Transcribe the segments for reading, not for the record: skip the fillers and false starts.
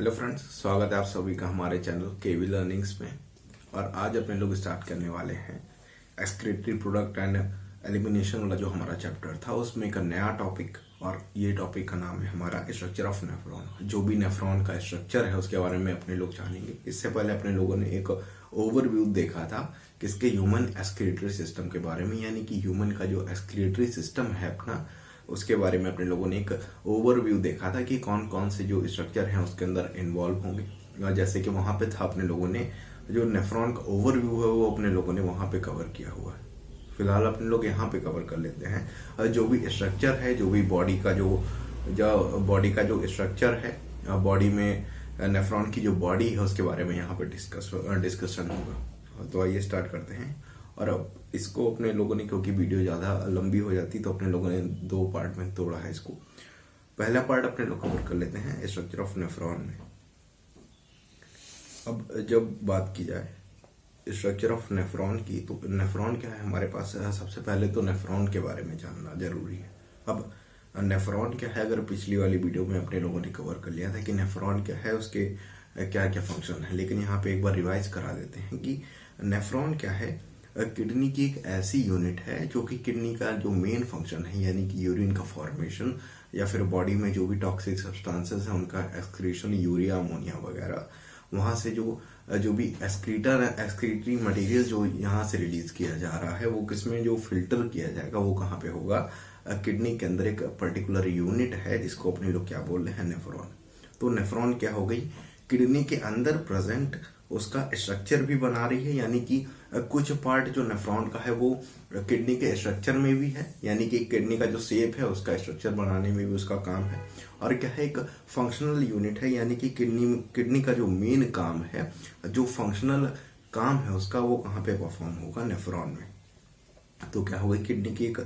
Hello friends, स्वागत है आप सभी का हमारे चैनल केवी लर्निंग्स में। और आज अपने लोग स्टार्ट करने वाले हैं एक्सक्रीटरी प्रोडक्ट एंड एलिमिनेशन वाला जो हमारा चैप्टर था उसमें एक नया टॉपिक। और ये टॉपिक का नाम है हमारा स्ट्रक्चर ऑफ नेफ्रॉन। जो भी नेफ्रॉन का स्ट्रक्चर है उसके बारे में अपने लोग जानेंगे। इससे पहले अपने लोगों ने एक ओवरव्यू देखा था किसके ह्यूमन एक्सक्रीटरी सिस्टम के बारे में, यानी कि ह्यूमन का जो एक्सक्रीटरी सिस्टम है अपना, उसके बारे में अपने लोगों ने एक ओवरव्यू देखा था कि कौन कौन से जो स्ट्रक्चर हैं उसके अंदर इन्वॉल्व होंगे। और जैसे कि वहां पे था अपने लोगों ने जो नेफ्रॉन का ओवरव्यू है वो अपने लोगों ने वहां पे कवर किया हुआ है। फिलहाल अपने लोग यहाँ पे कवर कर लेते हैं जो भी स्ट्रक्चर है, जो भी बॉडी का बॉडी का जो स्ट्रक्चर है, बॉडी में नेफ्रॉन की जो बॉडी है उसके बारे में यहाँ पे डिस्कशन होगा। तो आइए स्टार्ट करते हैं। और अब इसको अपने लोगों ने, क्योंकि वीडियो ज्यादा लंबी हो जाती तो अपने लोगों ने दो पार्ट में तोड़ा है इसको। पहला पार्ट अपने लोग कवर कर लेते हैं स्ट्रक्चर ऑफ नेफ्रॉन में। अब जब बात की जाए स्ट्रक्चर ऑफ नेफ्रॉन की, तो नेफ्रॉन क्या है हमारे पास। सबसे पहले तो नेफ्रॉन के बारे में जानना जरूरी है। अब नेफ्रॉन क्या है, अगर पिछली वाली वीडियो में अपने लोगों ने कवर कर लिया था कि नेफ्रॉन क्या है, उसके क्या क्या फंक्शन है, लेकिन यहाँ पे एक बार रिवाइज करा देते हैं कि नेफ्रॉन क्या है। किडनी की एक ऐसी यूनिट है जो कि किडनी का जो मेन फंक्शन है, यानी कि यूरिन का फॉर्मेशन या फिर बॉडी में जो भी टॉक्सिक सब्सटेंसेस है उनका एक्सक्रीशन, यूरिया, अमोनिया वगैरह, वहां से जो भी एक्सक्रीटरी मटेरियल जो यहाँ से रिलीज किया जा रहा है वो किसमें जो फिल्टर किया जाएगा वो कहाँ पे होगा, किडनी के अंदर एक पर्टिकुलर यूनिट है जिसको अपने लोग क्या बोल रहे हैं, नेफ्रॉन। तो नेफ्रॉन क्या हो गई, किडनी के अंदर प्रेजेंट उसका स्ट्रक्चर भी बना रही है, यानी कि कुछ पार्ट जो नेफ्रॉन का है वो किडनी के स्ट्रक्चर में भी है, यानी कि किडनी का जो शेप है उसका स्ट्रक्चर बनाने में भी उसका काम है। और क्या है, एक फंक्शनल यूनिट है, यानी कि किडनी का जो मेन काम है, जो फंक्शनल काम है उसका, वो कहाँ पे परफॉर्म होगा, नेफ्रॉन में। तो क्या हो गई, किडनी की एक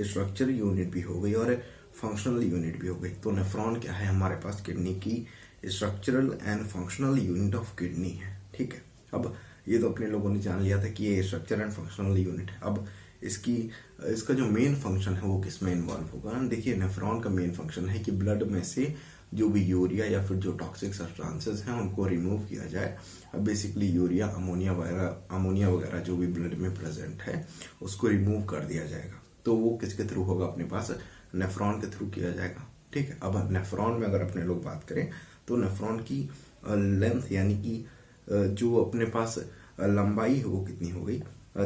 स्ट्रक्चर यूनिट भी हो गई और फंक्शनल यूनिट भी हो गई। तो नेफ्रॉन क्या है हमारे पास, किडनी की structural and functional unit of kidney है। ठीक है, अब ये तो अपने लोगों ने जान लिया था कि ये स्ट्रक्चर एंड फंक्शनल यूनिट है। अब इसका जो मेन फंक्शन है वो किस में इन्वॉल्व होगा। देखिए, नेफ्रॉन का मेन फंक्शन है कि ब्लड में से जो भी यूरिया या फिर जो टॉक्सिक सब्सटेंसेस हैं उनको रिमूव किया जाए। अब बेसिकली यूरिया, अमोनिया वगैरह जो भी ब्लड में प्रेजेंट है उसको रिमूव कर दिया जाएगा। तो वो किसके थ्रू होगा, अपने पास नेफ्रॉन के थ्रू किया जाएगा। ठीक है, अब नेफ्रॉन में अगर अपने लोग बात करें तो नेफ्रॉन की लेंथ, यानी कि जो अपने पास लंबाई है वो कितनी हो गई,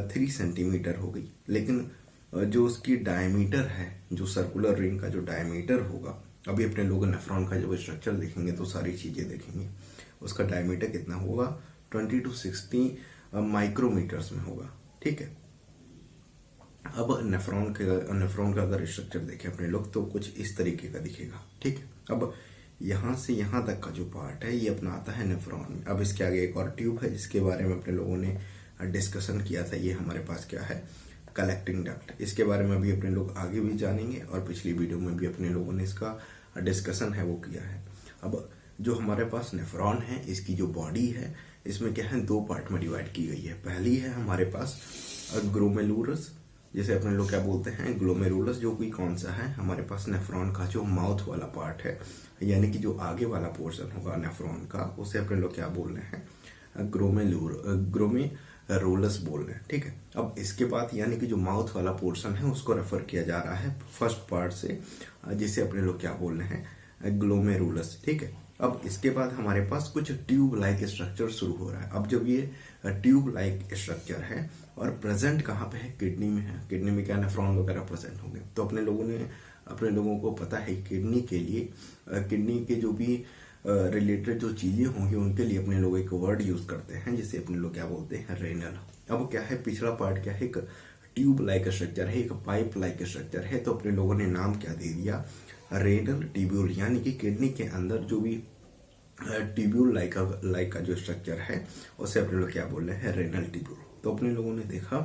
3 सेंटीमीटर हो गई। लेकिन जो उसकी डायमीटर है, जो सर्कुलर रिंग का जो डायमीटर होगा, अभी अपने लोग नेफ्रॉन का जब स्ट्रक्चर देखेंगे तो सारी चीजें देखेंगे, उसका डायमीटर कितना होगा, 20 to 60 माइक्रोमीटर्स में होगा। ठीक है, अब नेफ्रॉन का अगर स्ट्रक्चर देखें अपने लोग तो कुछ इस तरीके का दिखेगा। ठीक है, अब यहां से यहां तक का जो पार्ट है ये अपना आता है नेफ्रॉन में। अब इसके आगे एक और ट्यूब है जिसके बारे में अपने लोगों ने डिस्कशन किया था। ये हमारे पास क्या है, कलेक्टिंग डक्ट। इसके बारे में भी अपने लोग आगे भी जानेंगे और पिछली वीडियो में भी अपने लोगों ने इसका डिस्कशन है वो किया है। अब जो हमारे पास नेफ्रॉन है, इसकी जो बॉडी है इसमें क्या है, 2 पार्ट में डिवाइड की गई है। पहली है हमारे पास ग्लोमेरुलस, जैसे अपने लोग क्या बोलते हैं, ग्लोमेरुलस, जो कि कौन सा है हमारे पास, नेफ्रॉन का जो माउथ वाला पार्ट है, यानी कि जो आगे वाला पोर्शन होगा नेफ्रॉन का, उसे अपने लोग क्या बोल रहे हैं, ग्लोमेरुलस बोल रहे हैं। ठीक है, अब इसके बाद यानी कि जो माउथ वाला पोर्शन है उसको रेफर किया जा रहा है फर्स्ट पार्ट से, जिसे अपने लोग क्या बोल रहे हैं, ग्लोमेरुलस। ठीक है, अब इसके बाद हमारे पास कुछ ट्यूब लाइक स्ट्रक्चर शुरू हो रहा है। अब जब ये ट्यूब लाइक स्ट्रक्चर है और प्रेजेंट कहाँ पे है, किडनी में है। किडनी में क्या, नेफ्रॉन वगैरह प्रेजेंट होंगे। तो अपने लोगों को पता है किडनी के लिए, किडनी के जो भी रिलेटेड जो चीजें होंगी उनके लिए अपने लोग एक वर्ड यूज करते हैं जिसे अपने लोग क्या बोलते हैं, रेनल। अब क्या है, पिछला पार्ट क्या है, एक ट्यूब लाइक स्ट्रक्चर है, एक पाइप लाइक स्ट्रक्चर है। तो अपने लोगों ने नाम क्या दे दिया, रेनल ट्यूब्यूल, यानी कि किडनी के अंदर जो भी ट्यूब्यूल लाइक का जो स्ट्रक्चर है उसे अपने लोग क्या बोल रहे हैं, रेनल ट्यूब्यूल। तो अपने लोगों ने देखा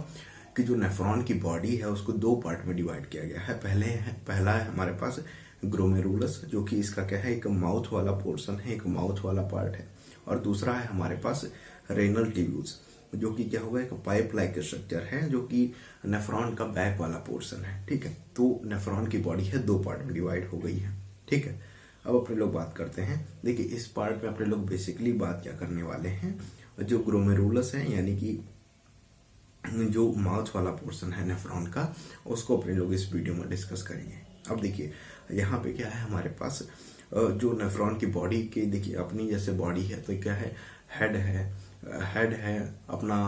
कि जो नेफ्रॉन की बॉडी है उसको 2 पार्ट में डिवाइड किया गया है। पहला है हमारे पास ग्लोमेरुलस, जो कि इसका क्या है, एक माउथ वाला पोर्शन है, एक माउथ वाला पार्ट है। और दूसरा है हमारे पास रेनल ट्यूब्यूल्स, जो कि क्या होगा, एक पाइप लाइक स्ट्रक्चर है, जो कि नेफ्रॉन का बैक वाला पोर्शन है। ठीक है, तो नेफ्रॉन की बॉडी है 2 पार्ट में डिवाइड हो गई है। ठीक है, अब अपने लोग बात करते हैं। देखिए इस पार्ट में अपने लोग बेसिकली बात क्या करने वाले हैं, जो ग्लोमेरुलस है यानी कि जो माउथ वाला पोर्शन है नेफ्रॉन का, उसको अपने लोग इस वीडियो में डिस्कस करेंगे। अब देखिए यहाँ पे क्या है हमारे पास, जो नेफ्रॉन की बॉडी के, देखिए अपनी जैसे बॉडी है तो क्या है, हेड है अपना,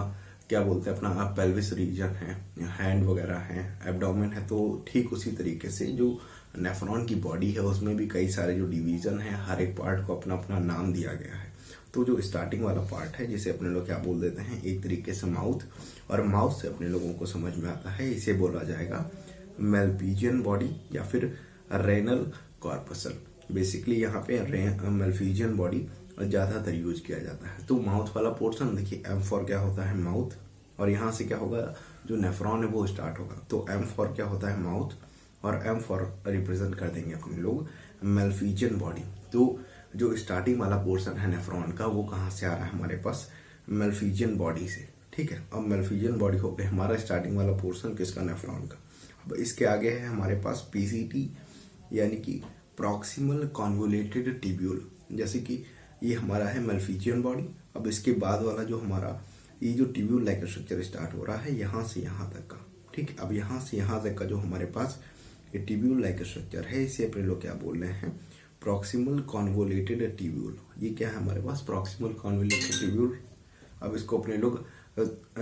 क्या बोलते हैं अपना पेल्विस रीजन है, हैंड वगैरह है, एब्डोमेन है। तो ठीक उसी तरीके से जो नेफ्रॉन की बॉडी है उसमें भी कई सारे जो डिवीजन है, हर एक पार्ट को अपना अपना नाम दिया गया है। तो जो स्टार्टिंग वाला पार्ट है जिसे अपने लोग क्या बोल देते हैं, एक तरीके से माउथ, और माउथ से अपने लोगों को समझ में आता है, इसे बोला जाएगा मेलफिजियन बॉडी या फिर रेनल कॉर्पसल। बेसिकली यहाँ पे मेलफिजियन बॉडी ज्यादातर यूज किया जाता है। तो माउथ वाला पोर्शन देखिए, एम फॉर क्या होता है माउथ, और यहाँ से क्या होगा, जो नेफ्रॉन है वो स्टार्ट होगा। तो एम फॉर क्या होता है माउथ, और एम फॉर रिप्रेजेंट कर देंगे अपने लोग मेलफिजियन बॉडी। तो जो स्टार्टिंग वाला पोर्शन है नेफ्रॉन का, वो कहाँ से आ रहा है हमारे पास, मेलफिजियन बॉडी से। ठीक है, अब मेलफिजियन बॉडी हो गया हमारा स्टार्टिंग वाला पोर्शन किसका, नेफ्रॉन का। अब इसके आगे है हमारे पास पीसीटी यानी कि प्रॉक्सिमल कॉन्वोलेटेड टिब्यूल, जैसे कि ये हमारा है मेलफिजियन बॉडी। अब इसके बाद वाला जो हमारा ये जो टिब्यूल लाइक स्ट्रक्चर स्टार्ट हो रहा है यहाँ से यहाँ तक का। ठीक है, अब यहाँ से यहाँ तक का जो हमारे पास ये टिब्यूल लाइक स्ट्रक्चर है, इसे अपने लोग क्या बोल रहे हैं, प्रॉक्सिमल कॉन्वोलेटेड टिब्यूल। ये क्या है हमारे पास, प्रॉक्सिमल कॉन्वोलेटेड टिब्यूल। अब इसको अपने लोग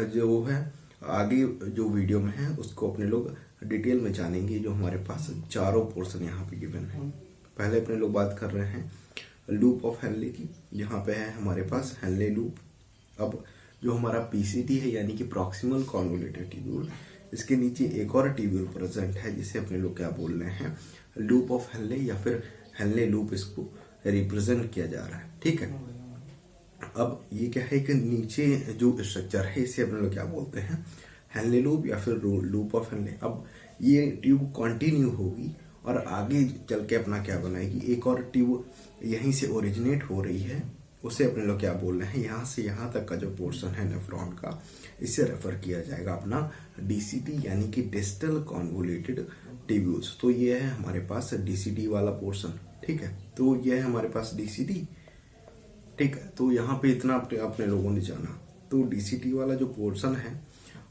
जो है आगे जो वीडियो में है उसको अपने लोग डिटेल में जानेंगे। जो हमारे पास चारों पोर्शन यहाँ पे गिवन है। पहले अपने लोग बात कर रहे हैं लूप ऑफ हेनले की, यहाँ पे है हमारे पास हेनले लूप। अब जो हमारा पीसीटी है यानी कि प्रॉक्सिमल कॉन्वोलेटेड टिब्यूल, इसके नीचे एक और टिब्यूल प्रेजेंट है जिसे अपने लोग क्या बोल रहे हैं, लूप ऑफ हेनले या फिर हेनले लूप, इसको रिप्रेजेंट किया जा रहा है। ठीक है, अब ये क्या है कि नीचे जो स्ट्रक्चर है इसे अपने लोग क्या बोलते हैं, हेनले लूप या फिर लूप ऑफ हेनले। अब ये ट्यूब कंटिन्यू होगी और आगे चल के अपना क्या बनाएगी, एक और ट्यूब यहीं से ओरिजिनेट हो रही है, उसे अपने लोग क्या बोल रहे हैं, यहाँ से यहाँ तक का जो पोर्शन है नेफ्रॉन का, इसे रेफर किया जाएगा अपना डीसीटी यानी कि डिस्टल कॉन्वोलेटेड टिब्यूल्स। तो ये है हमारे पास डीसीटी वाला पोर्शन। ठीक है, तो ये है हमारे पास डीसीटी। ठीक है, तो यहाँ पे इतना अपने लोगों ने जाना। तो डीसीटी वाला जो पोर्शन है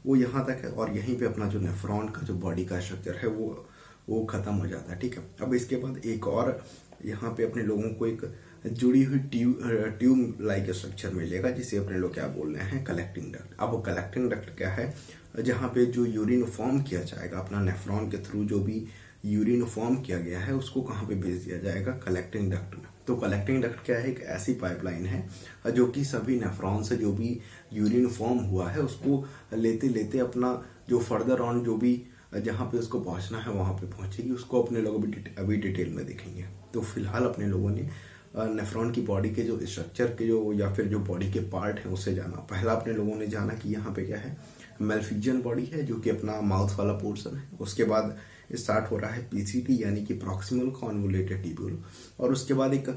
वो यहाँ तक है, और यहीं पे अपना जो नेफ्रॉन का जो बॉडी का स्ट्रक्चर है वो खत्म हो जाता है। ठीक है, अब इसके बाद एक और यहाँ पे अपने लोगों को एक जुड़ी हुई ट्यूब लाइक स्ट्रक्चर मिलेगा जिसे अपने लोग क्या बोल रहे हैं, कलेक्टिंग डक्ट। अब कलेक्टिंग डक्ट क्या है, जहाँ पे जो यूरिन फॉर्म किया जाएगा अपना नेफ्रॉन के थ्रू, जो भी यूरिन फॉर्म किया गया है उसको कहाँ पे भेज दिया जाएगा, कलेक्टिंग डक्ट में। तो कलेक्टिंग डक्ट क्या है, एक ऐसी पाइपलाइन है जो कि सभी नेफ्रॉन से जो भी यूरिन फॉर्म हुआ है उसको लेते लेते अपना जो फर्दर ऑन जो भी जहाँ पे उसको पहुंचना है वहां पे पहुंचेगी। उसको अपने लोग अभी डिटेल में देखेंगे। तो फिलहाल अपने लोगों ने नेफ्रॉन की बॉडी के जो स्ट्रक्चर के जो या फिर जो बॉडी के पार्ट है उससे जाना। पहला अपने लोगों ने जाना कि यहाँ पे क्या है, मेलफिजियन बॉडी है जो कि अपना माउथ वाला पोर्शन है। उसके बाद स्टार्ट हो रहा है पीसीटी यानी कि प्रॉक्सिमल कॉन्वोलेटेड टिब्यूल, और उसके बाद एक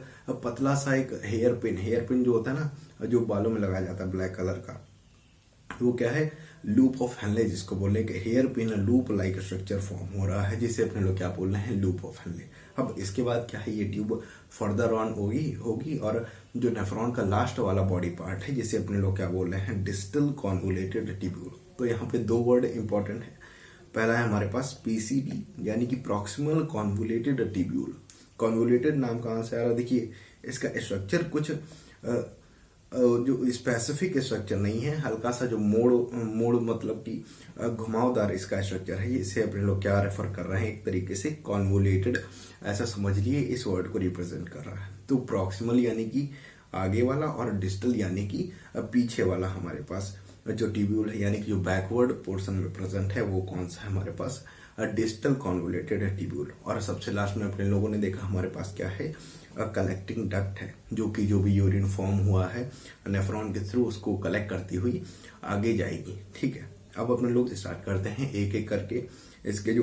पतला सा एक हेयर पिन जो होता है ना, जो बालों में लगाया जाता है ब्लैक कलर का, वो क्या है, लूप ऑफ हेनले, जिसको बोले कि hairpin loop like structure form हो रहा है जिसे अपने लोग क्या बोल रहे हैं, लूप ऑफ हेनले। अब इसके बाद क्या है, ये ट्यूब फर्दर ऑन होगी और जो नेफ्रॉन का लास्ट वाला बॉडी पार्ट है जिसे अपने लोग क्या बोल रहे हैं, डिस्टल कॉन्वोलेटेड टिब्यूल। तो यहाँ पे दो वर्ड इंपॉर्टेंट है। पहला है हमारे पास पीसीटी यानी कि प्रॉक्सिमल कॉन्वोलेटेड टिब्यूल। कॉन्वोलेटेड नाम कहाँ से आ रहा है, देखिए इसका स्ट्रक्चर कुछ जो स्पेसिफिक स्ट्रक्चर नहीं है, हल्का सा जो मोड़ मतलब कि घुमावदार इसका स्ट्रक्चर है। इसे अपने लोग क्या रेफर कर रहे हैं, एक तरीके से कॉन्वोलेटेड ऐसा समझ लिए, इस वर्ड को रिप्रेजेंट कर रहा है। तो प्रॉक्सिमल यानी कि आगे वाला और डिस्टल यानी कि पीछे वाला हमारे पास जो टिब्यूल है यानी कि जो बैकवर्ड पोर्शन में प्रेजेंट है वो कौन सा है हमारे पास, डिस्टल कॉन्वोलेटेड टिब्यूल। और सबसे लास्ट में अपने लोगों ने देखा हमारे पास क्या है, कलेक्टिंग डक्ट है जो कि जो भी यूरिन फॉर्म हुआ है नेफ्रॉन के थ्रू उसको कलेक्ट करती हुई आगे जाएगी। ठीक है, अब अपने लोग स्टार्ट करते हैं एक एक करके इसके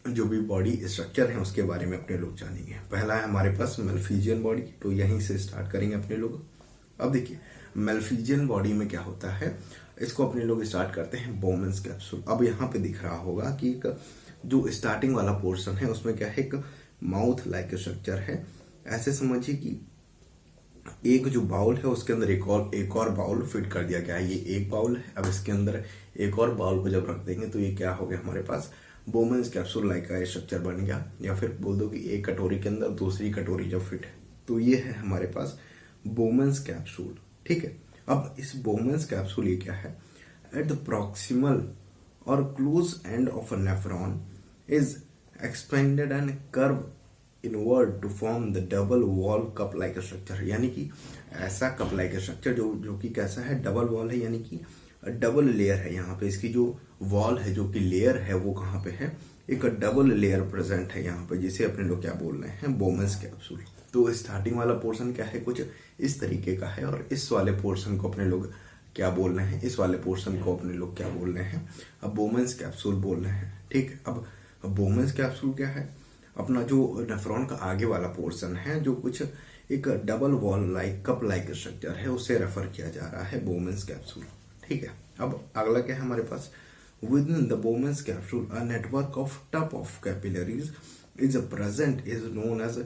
जो भी बॉडी स्ट्रक्चर है उसके बारे में अपने लोग जानेंगे। पहला है हमारे पास मेलफिजियन बॉडी, तो यहीं से स्टार्ट करेंगे अपने लोग। अब देखिए मेलफिजियन बॉडी में क्या होता है, इसको अपने लोग स्टार्ट करते हैं बोमेंस कैप्सूल। अब यहाँ पे दिख रहा होगा कि एक जो स्टार्टिंग वाला पोर्शन है उसमें क्या है, एक माउथ लाइक स्ट्रक्चर है, ऐसे समझिए कि एक जो बाउल है उसके अंदर एक और बाउल फिट कर दिया गया है। ये एक बाउल है, अब इसके अंदर एक और बाउल को जब रख देंगे तो ये क्या हो गया, हमारे पास बोमेंस कैप्सूल लाइक का स्ट्रक्चर बन गया। या फिर बोल दो कि एक कटोरी के अंदर दूसरी कटोरी जब फिट है तो ये है हमारे पास बोमेंस कैप्सूल। ठीक है, अब इस बोमेंस कैप्सूल ये क्या है, एट द प्रॉक्सिमल और close end of a nephron is expanded and curve inward to form the double wall cup like structure. यानी कि ऐसा कप लाइक स्ट्रक्चर जो कि कैसा है, डबल वॉल है, यानी कि डबल लेयर है। यहाँ पे इसकी जो वॉल है, जो कि लेयर है, वो कहाँ पे है, एक डबल लेयर प्रेजेंट है यहाँ पे, जिसे अपने लोग क्या बोल रहे हैं, बोमेंस कैप्सूल। तो स्टार्टिंग वाला पोर्शन क्या है, कुछ इस तरीके का है, और इस वाले पोर्शन को अपने लोग क्या बोल रहे हैं, इस वाले पोर्शन को अपने लोग क्या बोल रहे हैं, अब बोमेंस कैप्सूल बोल रहे हैं। ठीक है, अब बोमेंस कैप्सूल क्या है, अपना जो नेफ्रॉन का आगे वाला पोर्शन है, जो कुछ एक double wall like cup like structure है, उसे रेफर किया जा रहा है बोमेंस कैप्सूल। ठीक है, अब अगला क्या है हमारे पास, within the Bowman's capsule a network of tuft of capillaries is present is known as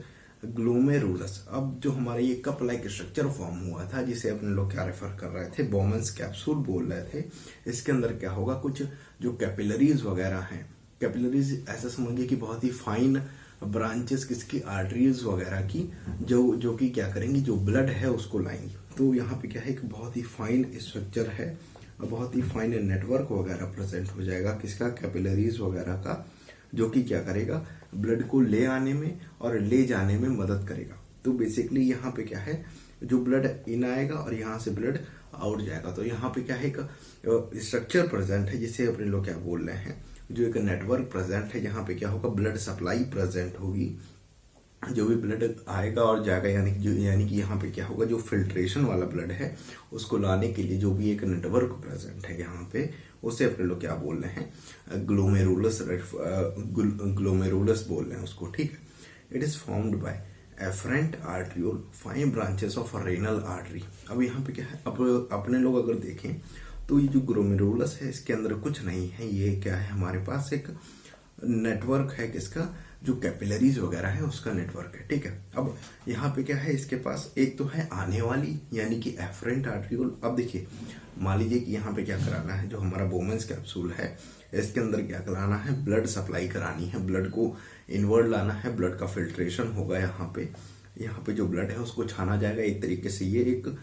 glomerulus. अब जो हमारा ये कप लाइक स्ट्रक्चर फॉर्म हुआ था, जिसे अपने लोग क्या रेफर कर रहे थे, बोमेंस कैप्सूल बोल रहे थे, इसके अंदर क्या होगा, कुछ जो कैपिलरीज वगैरह हैं, कैपिलरीज ऐसा समझिए कि बहुत ही फाइन ब्रांचेस किसकी, आर्टरीज वगैरह की, जो कि क्या करेंगी, जो ब्लड है उसको लाएंगी। तो यहाँ पे क्या है, एक बहुत ही फाइन स्ट्रक्चर है, बहुत ही फाइन नेटवर्क वगैरह प्रेजेंट हो जाएगा किसका, कैपिलरीज वगैरह का, जो कि क्या करेगा, ब्लड को ले आने में और ले जाने में मदद करेगा। तो बेसिकली यहाँ पे क्या है, जो ब्लड इन आएगा और यहाँ से ब्लड आउट जाएगा। तो यहाँ पे क्या है, एक स्ट्रक्चर प्रेजेंट है, जिसे अपने लोग क्या बोल रहे हैं, जो एक नेटवर्क प्रेजेंट है, यहाँ पे क्या होगा, ब्लड सप्लाई प्रेजेंट होगी, जो भी ब्लड आएगा और जाएगा, यानी कि यहाँ पे क्या होगा, जो फिल्ट्रेशन वाला ब्लड है उसको लाने के लिए जो भी एक नेटवर्क प्रेजेंट है यहाँ पे, उसे अपने लोग क्या बोल रहे हैं, ग्लोमेरुलस बोल रहे हैं उसको। ठीक है, it is formed by afferent arteriole 5 branches of renal artery. अब यहाँ पे क्या है, अब अपने लोग अगर देखें तो ये जो ग्लोमेरुलस है, इसके अंदर कुछ नहीं है, ये क्या है, हमारे पास एक नेटवर्क है किसका, जो कैपिलरीज वगैरह है उसका नेटवर्क है। ठीक है, अब यहाँ पे क्या है, इसके पास एक तो है आने वाली, यानी कि एफरेंट आर्ट्रियोल। अब देखिए, मान लीजिए कि यहाँ पे क्या कराना है, जो हमारा बोमेंस कैप्सूल है, इसके अंदर क्या कराना है, ब्लड सप्लाई करानी है, ब्लड को इनवर्ड लाना है, ब्लड का फिल्ट्रेशन होगा। यहाँ पे जो ब्लड है उसको छाना जाएगा एक तरीके से। ये एक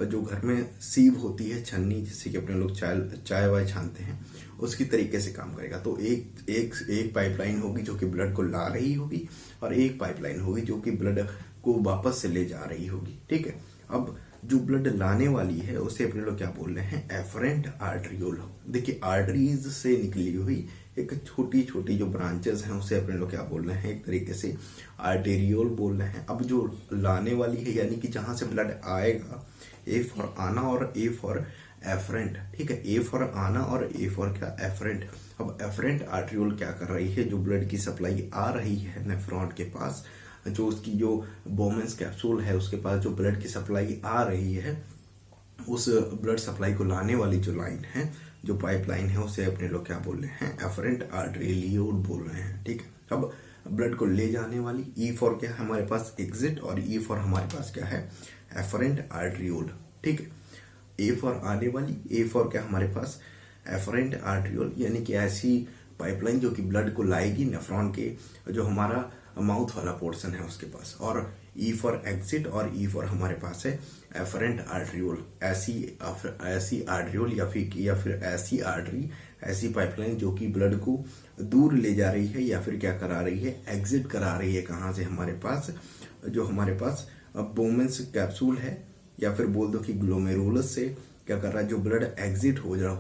जो घर में सीव होती है, छन्नी, जिससे कि अपने लोग चाय वाय छानते हैं, उसकी तरीके से काम करेगा। तो एक पाइपलाइन होगी जो कि ब्लड को ला रही होगी, और एक पाइपलाइन होगी जो कि ब्लड को वापस से ले जा रही होगी। ठीक है, अब जो ब्लड लाने वाली है उसे अपने लोग क्या बोल रहे हैं, एफरेंट आर्टरियोल। देखिए, आर्टरीज से निकली हुई एक छोटी छोटी जो ब्रांचेस हैं उसे अपने लोग क्या बोल रहे हैं, एक तरीके से आर्टेरियोल बोल रहे हैं। अब जो लाने वाली है, यानी कि जहां से ब्लड आएगा, ए फॉर आना और ए फॉर एफरेंट। ठीक है, ए फॉर आना और ए फॉर क्या, एफरेंट। अब एफरेंट आर्टरियोल क्या कर रही है, जो ब्लड की सप्लाई आ रही है नेफ्रॉन के पास, जो उसकी जो बोमेंस कैप्सूल है उसके पास जो ब्लड की सप्लाई आ रही है, उस ब्लड सप्लाई को लाने वाली जो लाइन है, जो पाइपलाइन है, उसे अपने लोग क्या बोल रहे हैं, एफरेंट आर्टरियोल बोल रहे हैं। ठीक है, अब ब्लड को ले जाने वाली, ई फॉर क्या है हमारे पास, एग्जिट, और ई फॉर हमारे पास क्या है, एफरेंट आर्टरियोल। ठीक है, ए फॉर आने वाली, ए फॉर क्या हमारे पास, एफरेंट आर्टरियोल, यानी कि ऐसी पाइपलाइन जो कि ब्लड को लाएगी नेफ्रॉन के जो हमारा माउथ वाला पोर्शन है उसके पास, और ई फॉर एग्जिट, और ई फॉर हमारे पास है एफरेंट आर्टरियोल। ऐसी आर्टरियोल या फिर ऐसी आर्टरी, ऐसी पाइपलाइन जो कि ब्लड को दूर ले जा रही है, या फिर क्या करा रही है, एग्जिट करा रही है, कहां से, हमारे पास जो हमारे पास बोमेंस कैप्सूल है, या फिर बोल दो कि ग्लोमेरुलस से क्या कर रहा है, जो ब्लड एग्जिट हो जा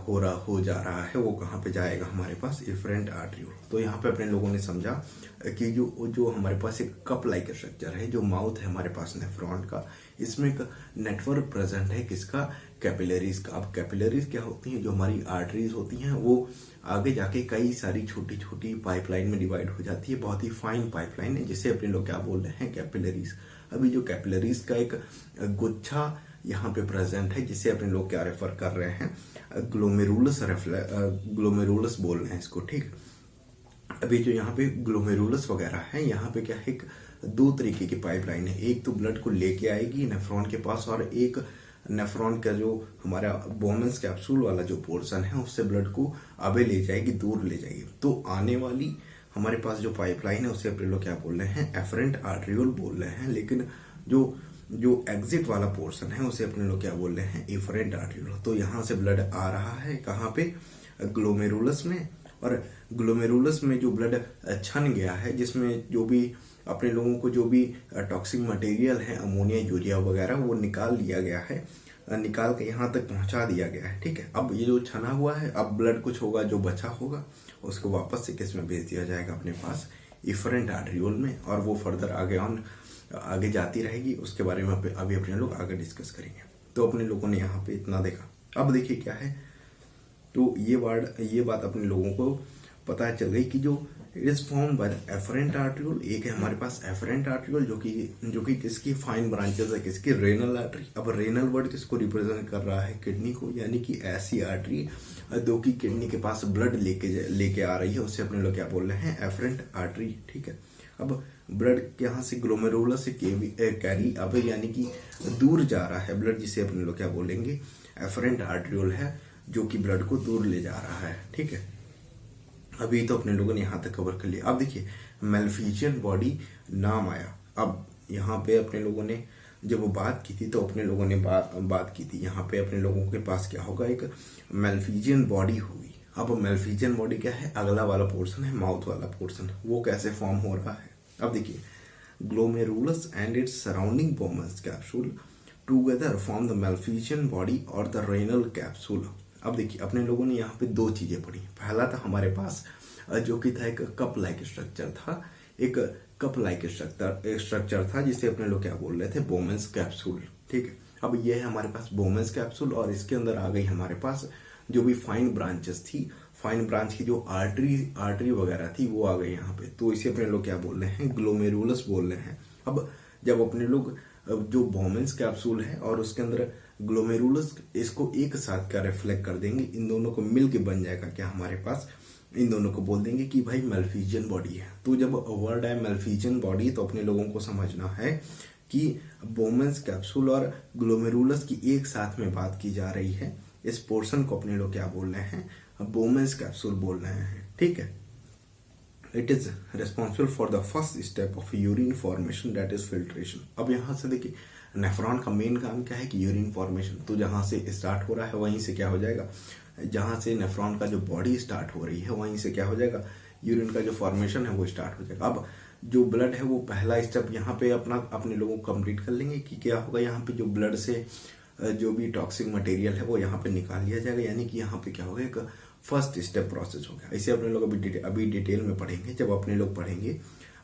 रहा है, वो कहाँ पे जाएगा, हमारे पास एफरेंट आर्टरियोल। तो यहाँ पे अपने लोगों ने समझा कि जो हमारे पास एक कप लाइक स्ट्रक्चर है, जो माउथ है हमारे पास नेफ्रॉन का, इसमें एक नेटवर्क प्रेजेंट है किसका, कैपिलरीज का। अब कैपिलरीज क्या होती हैं, जो हमारी आर्टरीज होती हैं, वो आगे जाके कई सारी छोटी छोटी पाइपलाइन में डिवाइड हो जाती है, बहुत ही फाइन पाइपलाइन है, जिसे अपने लोग क्या बोल रहे हैं, कैपिलरीज। अभी जो कैपिलरीज का एक गुच्छा यहाँ पे प्रेजेंट है, जिसे अपने लोग क्या रेफर कर रहे हैं, ग्लोमेरुलस बोल रहे हैं इसको। ठीक, अभी जो यहाँ पे ग्लोमेरुलस वगैरह है, यहाँ पे क्या है, एक दो तरीके की पाइपलाइन है। एक तो ब्लड को लेके आएगी नेफ्रॉन के पास, और एक नेफ्रॉन का जो हमारा बोमेंस कैप्सूल वाला जो पोर्शन है उससे ब्लड को आगे ले जाएगी, दूर ले जाएगी। तो आने वाली हमारे पास जो पाइपलाइन है उसे अपने लोग क्या बोल रहे हैं, एफरेंट आर्टरियोल बोल रहे हैं। लेकिन जो एग्जिट वाला पोर्शन है उसे अपने लोग क्या बोल रहे हैं, एफरेंट आर्टरियोल। तो यहाँ से ब्लड आ रहा है कहाँ पे, ग्लोमेरुलस में, और ग्लोमेरुलस में जो ब्लड छन गया है, जिसमें जो भी अपने लोगों को जो भी टॉक्सिक मटेरियल है, अमोनिया, यूरिया वगैरह, वो निकाल लिया गया है, निकाल के यहाँ तक पहुंचा दिया गया है। ठीक है, अब ये जो छना हुआ है, अब ब्लड कुछ होगा जो बचा होगा उसको वापस से किस में भेज दिया जाएगा, अपने पास इफरेंट आर्टरियोल में, और वो फर्दर आगे जाती रहेगी। उसके बारे में अभी अपने लोग आगे डिस्कस करेंगे। तो अपने लोगों ने यहाँ पे इतना देखा। अब देखिए क्या है, तो ये बात अपने लोगों को पता चल गई कि जो it is form by the afferent arteriole. एक है हमारे पास एफरेंट आर्टरियोल जो कि किसकी फाइन ब्रांचेस है, किसकी, रेनल आर्टरी। अब रेनल वर्ड किसको रिप्रेजेंट कर रहा है, किडनी को, यानी कि ऐसी आर्टरी जो कि किडनी के पास ब्लड लेके आ रही है, उसे अपने लोग क्या बोल रहे हैं, एफरेंट आर्टरी। ठीक है, अब ब्लड यहाँ से ग्लोमेरुलस से कैरी अब यानी कि दूर जा रहा है ब्लड, जिसे अपने लोग क्या बोलेंगे, एफरेंट आर्टरियोल है, जो कि ब्लड को दूर ले जा रहा है। ठीक है, अभी तो अपने लोगों ने यहाँ तक कवर कर लिया। अब देखिए मेल्फिजियन बॉडी नाम आया। अब यहाँ पे अपने लोगों ने जब वो बात की थी, तो अपने लोगों ने बात की थी, यहाँ पे अपने लोगों के पास क्या होगा, एक मेल्फिजियन बॉडी होगी। अब मेल्फिजियन बॉडी क्या है, अगला वाला पोर्शन है, माउथ वाला पोर्शन, वो कैसे फॉर्म हो रहा है। अब देखिए, glomerulus and its surrounding Bowman's capsule together form the malpighian body और द रेनल कैप्सूल। अब देखिए अपने लोगों ने यहाँ पे दो चीजें पढ़ी। पहला था हमारे पास जो कि था एक कप लाइक स्ट्रक्चर था, एक कप लाइक स्ट्रक्चर था, जिसे अपने लोग क्या बोल रहे थे, बोमेंस कैप्सूल। ठीक है, अब ये है हमारे पास बोमेंस कैप्सूल, और इसके अंदर आ गई हमारे पास जो भी फाइन ब्रांचेस थी, फाइन ब्रांच की जो आर्टरी वगैरह थी, वो आ गई यहाँ पे। तो इसे अपने लोग क्या बोल रहे हैं, ग्लोमेरुलस बोल रहे हैं। अब जब अपने लोग जो बोमेंस कैप्सूल है और उसके अंदर ग्लोमेरुलस, इसको एक साथ क्या रिफ्लेक्ट कर देंगे, इन दोनों को मिल के बन जाएगा क्या हमारे पास, इन दोनों को बोल देंगे कि भाई मेल्फिजियन बॉडी है। तो जब वर्ड है मेल्फिजियन बॉडी, तो अपने लोगों को समझना है कि बोमेंस कैप्सूल और ग्लोमेरुलस की एक साथ में बात की जा रही है। इस पोर्शन को अपने लोग क्या बोल रहे हैं, बोमेंस कैप्सूल बोल रहे हैं। ठीक है, it is responsible for the first step of urine formation, that is filtration. अब यहाँ से देखिए नेफ्रॉन का मेन काम क्या है कि यूरिन फॉर्मेशन। तो जहां से स्टार्ट हो रहा है वहीं से क्या हो जाएगा, जहां से नेफ्रॉन का जो बॉडी स्टार्ट हो रही है वहीं से क्या हो जाएगा, यूरिन का जो फॉर्मेशन है वो स्टार्ट हो जाएगा। अब जो ब्लड है वो पहला स्टेप यहाँ पे अपने लोगों को कंप्लीट कर लेंगे कि क्या होगा, यहाँ पे जो ब्लड से जो भी टॉक्सिक मटेरियल है वो यहाँ पे निकाल लिया जाएगा, यानी कि यहाँ पे क्या होगा, एक फर्स्ट स्टेप प्रोसेस हो गया। इसे अपने लोग अभी डिटेल में पढ़ेंगे जब अपने लोग पढ़ेंगे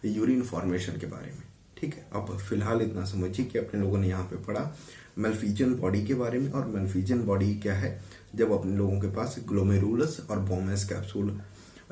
यूरिन फॉर्मेशन के बारे में। ठीक है, अब फिलहाल इतना समझिए कि अपने लोगों ने यहाँ पे पढ़ा मेल्फिजियन बॉडी के बारे में। और मेल्फिजियन बॉडी क्या है, जब अपने लोगों के पास ग्लोमेरुलस और बोमेंस कैप्सूल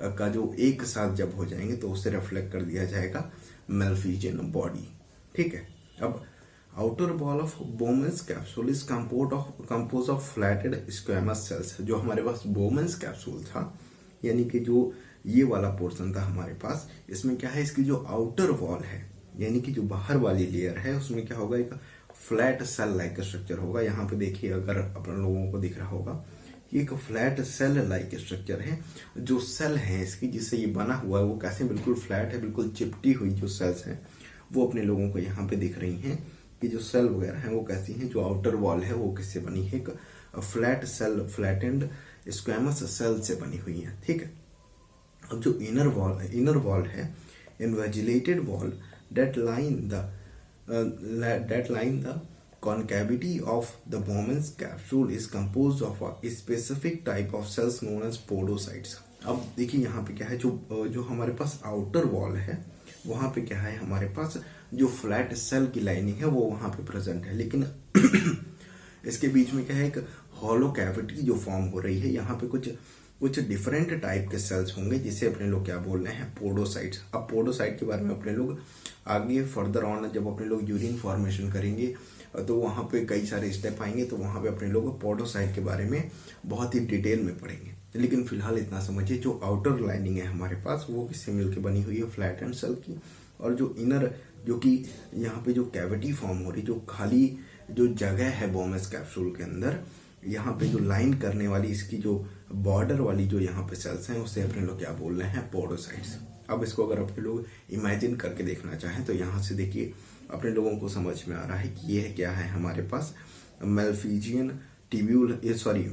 का जो एक साथ जब हो जाएंगे तो उससे रिफ्लेक्ट कर दिया जाएगा मेल्फिजियन बॉडी। ठीक है, अब outer wall of Bowman's capsule is compose of flattened squamous cells. जो हमारे पास बोमेंस कैप्सूल था, यानी कि जो ये वाला पोर्शन था हमारे पास, इसमें क्या है, इसकी जो आउटर वॉल है, यानी कि जो बाहर वाली लेयर है, उसमें क्या होगा, एक फ्लैट सेल लाइक स्ट्रक्चर होगा। यहाँ पे देखिए, अगर अपन लोगों को दिख रहा होगा, ये एक फ्लैट सेल लाइक स्ट्रक्चर है। जो सेल है इसकी, जिससे ये बना हुआ है, वो कैसे बिल्कुल फ्लैट है, बिल्कुल चिपटी हुई जो सेल्स हैं वो अपने लोगों को यहाँ पे दिख रही हैं कि जो सेल वगैरह हैं वो कैसी हैं। जो आउटर वॉल है वो किससे बनी है, एक flat cell, flattened squamous cell से बनी हुई है। ठीक है, अब जो इनर वॉल है, इन्वेजिलेटेड wall that line the concavity of the Bowman's capsule is composed of a specific type of cells known as podocytes। अब देखिए यहाँ पे क्या है, जो हमारे पास आउटर वॉल है वहां पे क्या है, हमारे पास जो फ्लैट सेल की लाइनिंग है वो वहां पे प्रेजेंट है, लेकिन इसके बीच में क्या है, एक हॉलो कैविटी जो फॉर्म हो रही है। यहाँ पे कुछ डिफरेंट टाइप के सेल्स होंगे, जिसे अपने लोग क्या बोल रहे हैं, पोडोसाइट्स। अब पोडोसाइट के बारे में अपने लोग आगे फर्दर ऑन जब अपने लोग यूरिन फॉर्मेशन करेंगे तो वहां पे कई सारे स्टेप आएंगे, तो वहां पे अपने लोग पोडोसाइट के बारे में बहुत ही डिटेल में पढ़ेंगे। लेकिन फिलहाल इतना समझिए, जो आउटर लाइनिंग है हमारे पास वो किससे मिलकर बनी हुई है, फ्लैट एंड सेल की। और जो इनर, जो कि यहाँ पे जो कैविटी फॉर्म हो रही, जो खाली जो जगह है बोमस कैप्सूल के अंदर, यहाँ पे जो लाइन करने वाली इसकी जो बॉर्डर वाली जो यहाँ पे सेल्स हैं, उससे अपने लोग क्या बोल रहे हैं, पोडोसाइट्स। अब इसको अगर अपने लोग इमेजिन करके देखना चाहें तो यहाँ से देखिए अपने लोगों को समझ में आ रहा है कि ये क्या है हमारे पास, मेलफिजियन ट्यूब्यूल,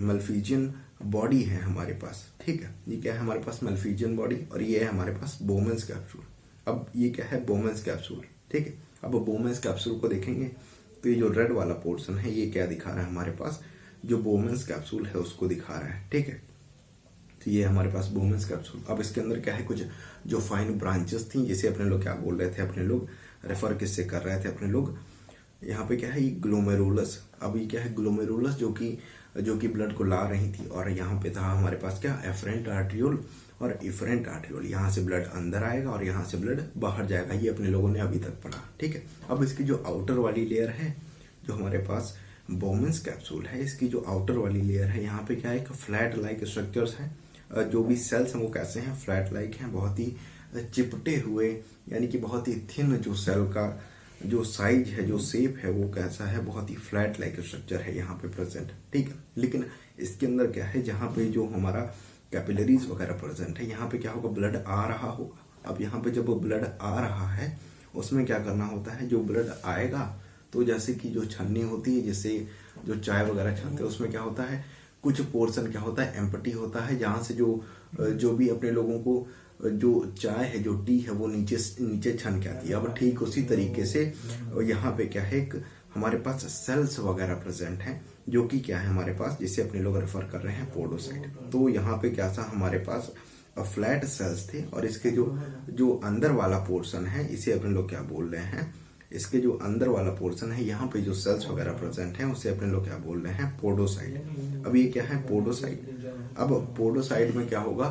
मेलफिजियन बॉडी है हमारे पास, ठीक है। ये क्या है हमारे पास, मेलफिजियन बॉडी, और ये है हमारे पास बोमेंस कैप्सूल। अब ये क्या है, बोमेंस कैप्सूल, ठीक है। अब बोमेंस कैप्सूल को देखेंगे तो ये जो रेड वाला पोर्शन है ये क्या दिखा रहा है हमारे पास, जो बोमेंस कैप्सूल है उसको दिखा रहा है, ठीक है। तो ये हमारे पास बोमेंस कैप्सूल। अब इसके अंदर क्या है, कुछ जो फाइन ब्रांचेस थी, जिसे अपने लोग क्या बोल रहे थे, अपने लोग रेफर किससे कर रहे थे अपने लोग, यहाँ पे क्या है, ये ग्लोमेरुलस। अब ये क्या है, ग्लोमेरुलस, जो कि ब्लड को ला रही थी। और यहाँ पे था हमारे पास क्या, एफरेंट आर्ट्रियोल और इफरेंट आर्ट्रियोल। यहाँ से ब्लड अंदर आएगा और यहाँ से ब्लड बाहर जाएगा, ये अपने लोगों ने अभी तक पढ़ा, ठीक है। अब इसकी जो आउटर वाली लेयर है, जो हमारे पास बोमेंस कैप्सूल है, इसकी जो आउटर वाली लेयर है, यहाँ पे क्या है, एक फ्लैट लाइक स्ट्रक्चर्स है। जो भी सेल्स हैं वो कैसे हैं, फ्लैट लाइक हैं, बहुत ही चिपटे हुए, यानी कि बहुत ही थिन जो सेल का जो साइज है, जो शेप है वो कैसा है, बहुत ही फ्लैट लाइक स्ट्रक्चर है यहाँ पे प्रेजेंट, ठीक है। लेकिन इसके अंदर क्या है, जहाँ पे जो हमारा कैपिलरीज वगैरह प्रेजेंट है, यहाँ पे क्या होगा, ब्लड आ रहा होगा। अब यहाँ पे जब ब्लड आ रहा है, उसमें क्या करना होता है, जो ब्लड आएगा तो जैसे कि जो छन्नी होती है, जैसे जो चाय वगैरह छानते हैं, उसमें क्या होता है, कुछ पोर्शन क्या होता है, एम्प्टी होता है, जहां से जो भी अपने लोगों को जो चाय है, जो टी है, वो नीचे छन के आती है। अब ठीक उसी तरीके से यहाँ पे क्या है, हमारे पास सेल्स वगैरह प्रेजेंट हैं, जो कि क्या है हमारे पास, जिसे अपने लोग रेफर कर रहे हैं पोडोसाइट। तो यहाँ पे क्या था हमारे पास, फ्लैट सेल्स थे, और इसके जो अंदर वाला पोर्शन है, इसे अपने लोग क्या बोल रहे हैं, इसके जो अंदर वाला पोर्शन है, यहाँ पे जो सेल्स वगैरह प्रेजेंट हैं, उसे अपने लोग क्या बोल रहे हैं, पोडोसाइट। अब ये क्या है, पोडोसाइट। अब पोडोसाइट में क्या होगा,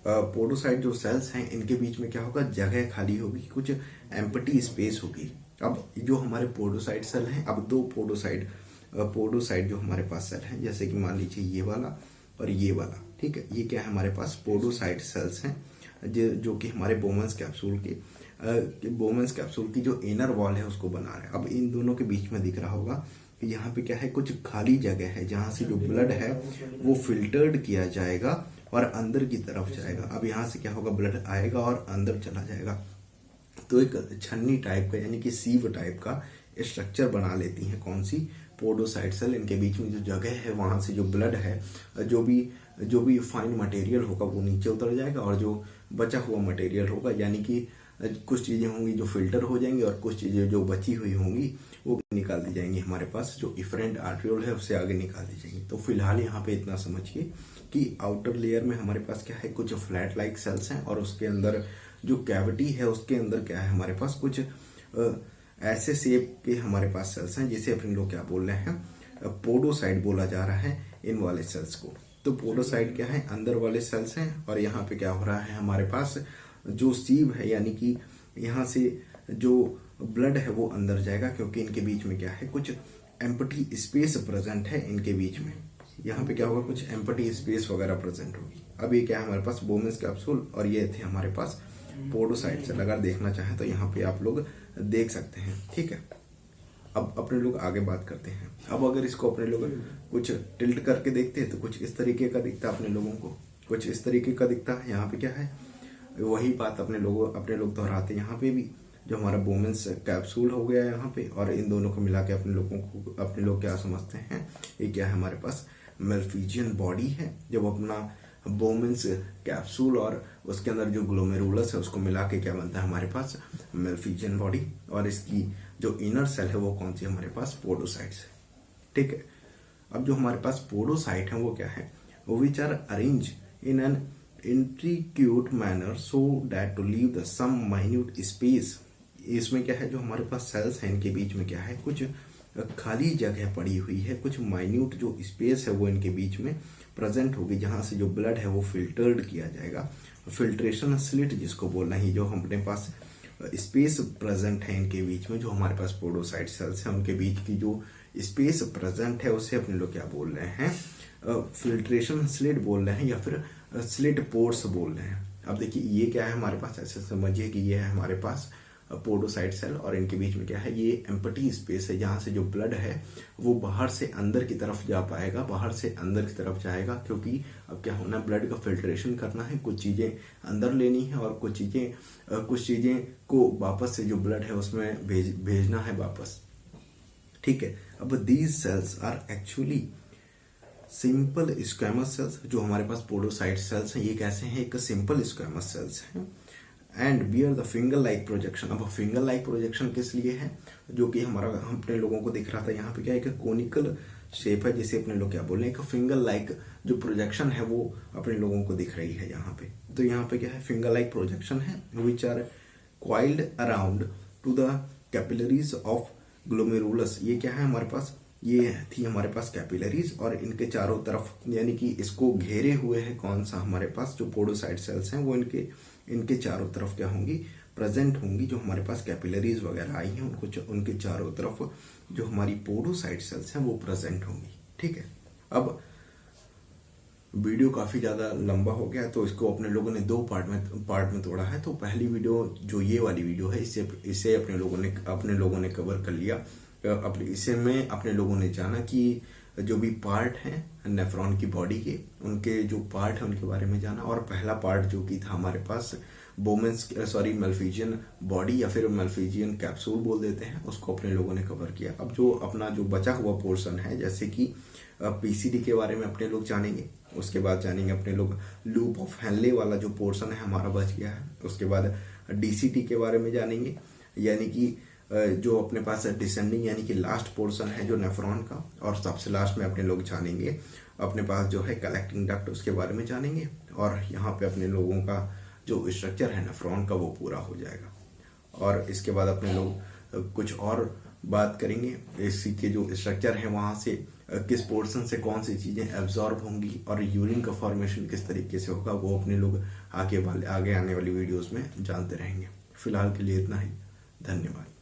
पोडोसाइट जो सेल्स हैं, इनके बीच में क्या होगा, जगह खाली होगी, कुछ एम्प्टी स्पेस होगी। अब जो हमारे पोडोसाइट सेल हैं, अब दो पोडोसाइट जो हमारे पास सेल हैं, जैसे कि मान लीजिए ये वाला और ये वाला, ठीक है। ये क्या है हमारे पास, पोडोसाइट सेल्स हैं, जो कि हमारे बोमेंस कैप्सूल की जो इनर वॉल है उसको बना रहे हैं। अब इन दोनों के बीच में दिख रहा होगा कि यहाँ पे क्या है, कुछ खाली जगह है, जहां से जो ब्लड है वो फिल्टर्ड किया जाएगा और अंदर की तरफ जाएगा। अब यहाँ से क्या होगा, ब्लड आएगा और अंदर चला जाएगा। तो एक छन्नी टाइप का, यानी कि सीव टाइप का स्ट्रक्चर बना लेती है कौन सी, पोडोसाइट सेल। इनके बीच में जो जगह है, वहां से जो ब्लड है, जो भी फाइन मटेरियल होगा वो नीचे उतर जाएगा, और जो बचा हुआ मटेरियल होगा, यानी कि कुछ चीजें होंगी जो फिल्टर हो जाएंगी, और कुछ चीजें जो बची हुई होंगी वो निकाल दी जाएंगी हमारे पास, जो इफरेंट आर्ट्रियोल है उससे आगे निकाल दी जाएंगी। तो फिलहाल यहाँ पे इतना समझिए कि आउटर लेयर में हमारे पास क्या है, कुछ फ्लैट लाइक सेल्स हैं, और उसके अंदर जो कैविटी है उसके अंदर क्या है हमारे पास, कुछ ऐसे शेप के हमारे पास सेल्स हैं, जिसे अपने लोग क्या बोल रहे हैं, पोडोसाइट बोला जा रहा है इन वाले सेल्स को। तो पोडोसाइट क्या है, अंदर वाले सेल्स हैं, और यहाँ पे क्या हो रहा है हमारे पास, जो सीव है, यानी कि यहाँ से जो ब्लड है वो अंदर जाएगा, क्योंकि इनके बीच में क्या है, कुछ एम्प्टी स्पेस प्रेजेंट है इनके बीच में। यहाँ पे क्या होगा, कुछ एम्प्टी स्पेस वगैरह प्रेजेंट होगी। अब ये क्या है हमारे पास, बोमेंस कैप्सूल, और ये थे हमारे पास पोडोसाइट सेल। अगर देखना चाहें तो यहाँ पे आप लोग देख सकते हैं, ठीक है। अब अपने लोग आगे बात करते हैं। अब अगर इसको अपने लोग कुछ टिल्ट करके देखते हैं तो कुछ इस तरीके का दिखता है अपने लोगों को, कुछ इस तरीके का दिखता है। यहाँ पे क्या है, वही बात अपने लोग दोहराते हैं। यहाँ पे भी जो हमारा बोमेंस कैप्सूल हो गया यहाँ पे, और इन दोनों को मिला के अपने लोग क्या समझते हैं, ये क्या है हमारे पास, मेलफिजियन बॉडी है। जब अपना बोमेंस कैप्सूल और उसके अंदर जो ग्लोमेरुलस है उसको मिला के क्या बनता है हमारे पास, मेलफिजियन बॉडी। और इसकी जो इनर सेल है वो कौन सी हमारे पास, पोडोसाइट्स है, ठीक है। अब जो हमारे पास पोडोसाइट है वो क्या है, which are arrange in an intricate manner so that to leave the some minute space। इसमें क्या है, जो हमारे पास सेल्स हैं इनके बीच में क्या है, कुछ खाली जगह पड़ी हुई है, कुछ माइन्यूट जो स्पेस है वो इनके बीच में प्रेजेंट होगी, जहां से जो ब्लड है वो फिल्टर्ड किया जाएगा। फिल्ट्रेशन स्लिट जिसको बोलना है, जो हमारे पास स्पेस प्रेजेंट है इनके बीच में, जो हमारे पास पोडोसाइट सेल्स हैं उनके बीच की जो स्पेस प्रेजेंट है उसे अपने लोग क्या बोल रहे हैं, फिल्ट्रेशन स्लिट बोल रहे हैं या फिर स्लिट पोर्स बोल रहे हैं। अब देखिए ये क्या है हमारे पास, ऐसे समझिए कि ये है हमारे पास पोडोसाइट सेल और इनके बीच में क्या है, ये एम्प्टी स्पेस है जहां से जो ब्लड है वो बाहर से अंदर की तरफ जा पाएगा, बाहर से अंदर की तरफ जाएगा, क्योंकि अब क्या होना है, ब्लड का फिल्ट्रेशन करना है, कुछ चीजें अंदर लेनी है और कुछ चीजें को वापस से जो ब्लड है उसमें भेजना है वापस। ठीक है, अब these cells are actually simple squamous cells. जो हमारे पास पोडोसाइट सेल्स हैं ये कैसे हैं, एक सिंपल स्क्वैमस सेल्स हैं and bear the finger like projection. अब फिंगर लाइक प्रोजेक्शन किस लिए है, जो कि हमारा अपने लोगों को दिख रहा था यहाँ पे क्या है, एक कोनिकल शेप है जिसे अपने लोग क्या बोल रहे हैं, एक फिंगर लाइक जो प्रोजेक्शन है वो अपने लोगों को दिख रही है यहाँ पे। तो यहाँ पे क्या है, फिंगर लाइक प्रोजेक्शन है which are coiled around to the capillaries of glomerulus. ये क्या है हमारे पास, ये थी हमारे पास कैपिलरीज और इनके चारों तरफ यानी कि इसको घेरे हुए है कौन सा, हमारे पास जो पोडोसाइट सेल्स हैं वो इनके चारों तरफ क्या होंगी, प्रेजेंट होंगी। जो हमारे पास कैपिलरीज वगैरह आई हैं उनके चारों तरफ जो हमारी पोडोसाइट सेल्स हैं वो प्रेजेंट होंगी। ठीक है, अब वीडियो काफी ज्यादा लंबा हो गया तो इसको अपने लोगों ने दो पार्ट में तोड़ा है। तो पहली वीडियो जो ये वाली वीडियो है इसे अपने लोगों ने कवर कर लिया। इसे में अपने लोगों ने जाना कि जो भी पार्ट हैं नेफ्रॉन की बॉडी के, उनके जो पार्ट है उनके बारे में जाना। और पहला पार्ट जो कि था हमारे पास मेल्फिजियन बॉडी या फिर मेल्फिजियन कैप्सूल बोल देते हैं, उसको अपने लोगों ने कवर किया। अब जो अपना जो बचा हुआ पोर्शन है, जैसे कि पीसीडी के बारे में अपने लोग जानेंगे, उसके बाद जानेंगे अपने लोग लूप ऑफ हेनले वाला जो पोर्शन है हमारा बच गया है, उसके बाद डीसीटी के बारे में जानेंगे, यानी कि जो अपने पास डिसेंडिंग यानी कि लास्ट पोर्शन है जो नेफ्रॉन का, और सबसे लास्ट में अपने लोग जानेंगे अपने पास जो है कलेक्टिंग डक्ट, उसके बारे में जानेंगे। और यहाँ पे अपने लोगों का जो स्ट्रक्चर है नेफ्रॉन का वो पूरा हो जाएगा। और इसके बाद अपने लोग कुछ और बात करेंगे, इसी के जो स्ट्रक्चर है वहां से किस पोर्शन से कौन सी चीजें एब्जॉर्ब होंगी और यूरिन का फॉर्मेशन किस तरीके से होगा, वो अपने लोग आगे आने वाली वीडियोस में जानते रहेंगे। फिलहाल के लिए इतना ही, धन्यवाद।